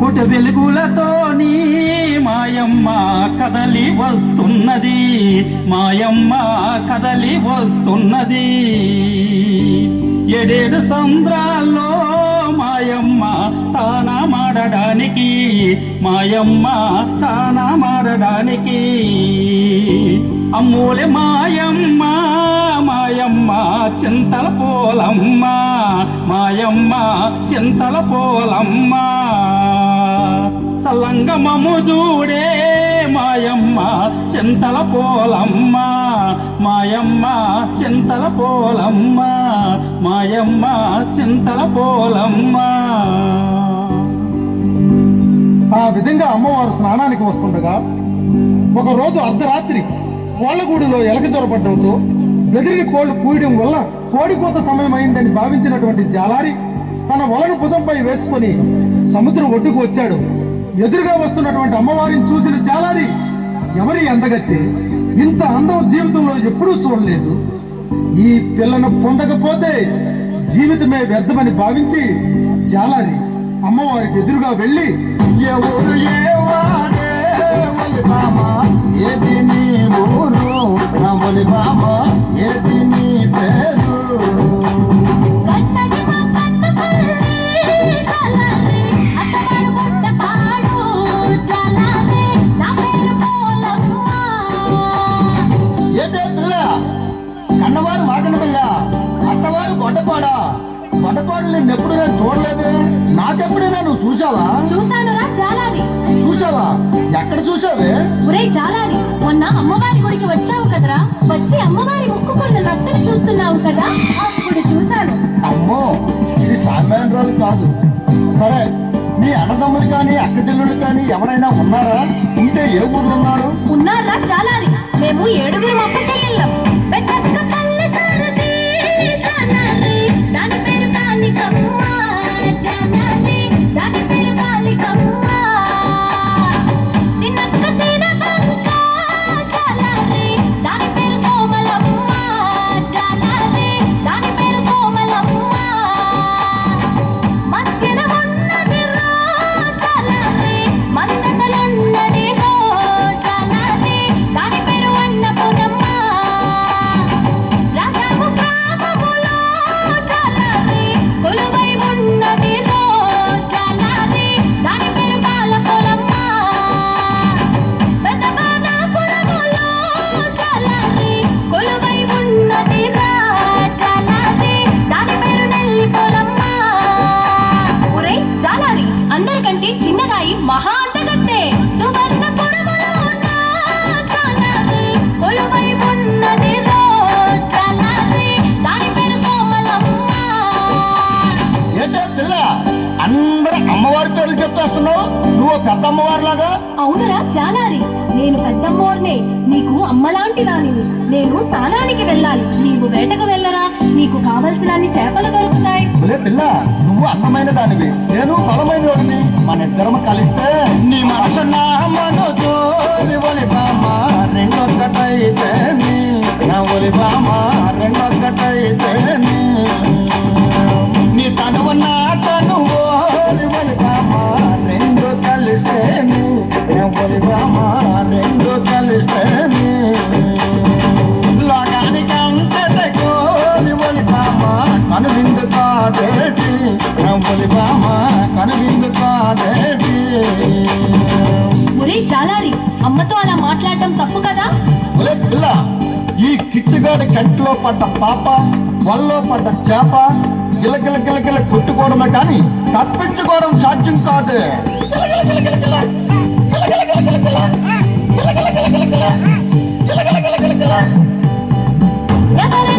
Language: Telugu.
పుట వెలుగులతోని మాయమ్మ కదలి వస్తున్నది, మాయమ్మ కదలి వస్తున్నది. ఏడేడు సంద్రాల్లో మాయమ్మ తానా మాడడానికి, మాయమ్మ తానా మాడడానికి. అమ్మూలే మాయమ్మ మాయమ్మ చింతల పోలమ్మ, మాయమ్మ చింతల పోలమ్మ. సల్లంగమము చూడే మాయమ్మ చింతల పోలమ్మ, మాయమ్మ చింతల పోలమ్మ, మాయమ్మ చింతల పోలమ్మ. ఆ విధంగా అమ్మవారు స్నానానికి వస్తుండగా ఒకరోజు అర్ధరాత్రి కోళ్లగూడులో ఎలక జ్వరపడడంతో బెదిరిని కోళ్లు కూయడం వల్ల కోడికోత సమయం అయిందని భావించినటువంటి జాలారి తన వలను భుజంపై వేసుకొని సముద్రం ఒడ్డుకు వచ్చాడు. ఎదురుగా వస్తున్నటువంటి అమ్మవారిని చూసిన జాలారి, ఎవరి అందగత్తే, ఇంత అందం జీవితంలో ఎప్పుడూ చూడలేదు, ఈ పిల్లను పొందకపోతే జీవితమే వ్యర్థమని భావించి జాలారి అమ్మవారికి ఎదురుగా వెళ్ళి, ఎవరు ఏవాడే ఒలి బామ, ఏది నీ ఊరు నా ఒలి బామ, ఏది నీ పేరు? ఏదే పిల్ల, కన్నవారు మాకన్న పిల్ల, అత్తవారు గొడ్డపాడా. గొడ్డపాడు నిన్నెప్పుడు నేను చూడలేదు, నాకెప్పుడైనా నువ్వు చూసావా? చూశానురా జాలారి. చూసావా? ఎక్కడ చూసావే? ఒరే జాలారి, మొన్న అమ్మవారి గుడికి వచ్చావు కదరా, వచ్చి అమ్మవారి ముక్కుకున్న నత్తను చూస్తున్నావు కదా, అప్పుడు చూశాను. అమ్మో, ఇది సామాన్యురాలు కాదు. సరే, మీ అన్నదమ్ములు కానీ అక్క చెల్లెళ్ళు కానీ ఎవరైనా ఉన్నారా? ఉంటే ఏ ఊర్లో ఉన్నారు? ఉన్నారా జాలారి, మేము 7 అక్క చెల్లెళ్ళం. పెద్దక్క పల్లె సారసి జాలారి, దాని పేరు కాళికమ్మ. జాలారి, దాని పేరు కాళికమ్మ. చిన్నక్క సీనబంక జాలారి, దాని పేరు సోమలమ్మ. జాలారి, దాని పేరు సోమలమ్మ. మధ్యన ఉన్నది రో జాలారి, మందసలున్నది రో జాలారి, దాని పేరు అన్నపూర్ణమ్మ. రాజాము గ్రామములో జాలారి, కొలువై ఉన్నది రో జాలారి, దాని పేరు కాలపోలమ్మ. పెదబాలాపురములో జాలారి, కొలువై ఉన్నది రా జాలారి, దాని పేరు నెల్లిపోలమ్మ. ఒరే జాలారి, అందరికంటే చిన్నదాయి మహా అందగత్తే. సువర్ణ పొడవులో ఉన్న జాలారి, కొలువై ఉన్నది రో జాలారి, దాని పేరు సోమలమ్మ. ఏంటే పిల్ల, అందరూ అమ్మవారి పేర్లు చెప్పేస్తున్నావు, నువ్వు పెద్ద అమ్మవారిలాగా. అవునురా జాలారి, నేను పెద్దమ్మోర్నే, నీకు అమ్మలాంటి దానిని. నేను స్నానానికి వెళ్ళాలి, నీవు వేటకు వెళ్ళరా, నీకు కావలసినన్ని చేపలు దొరుకుతాయి. ఒలే పిల్ల, నువ్వు అందమైన దానివి, నేను బలమైన వాడిని. మన ఇద్దరం కలిస్తే నీ మనసు నా మనసు ఒలి బామ, రెండొక్కటైతే నా ఒలి బామ, రెండొక్కటైతే నీ తనువు నా తనువు ఒలి బామ, రెండు కలిస్తే నా ఒలి బామ, రెండు కలిస్తే లోకానికి అంతటి కోరి ఒలి బామ, కనువిందు కాదేటి నా ఒలి బామ, కనువిందు కాదేటి. ఒరే జాలారి, అమ్మతో అలా మాట్లాడటం తప్పు కదా. ఒలే పిల్ల, ఈ కిట్టుగాడి కంటిలో పడ్డ పాప, వల్లో పడ్డ చేప గిలగిల గిలగిల కొట్టుకోవడమే కానీ తప్పించుకోవడం సాధ్యం కాదు. ఎవరు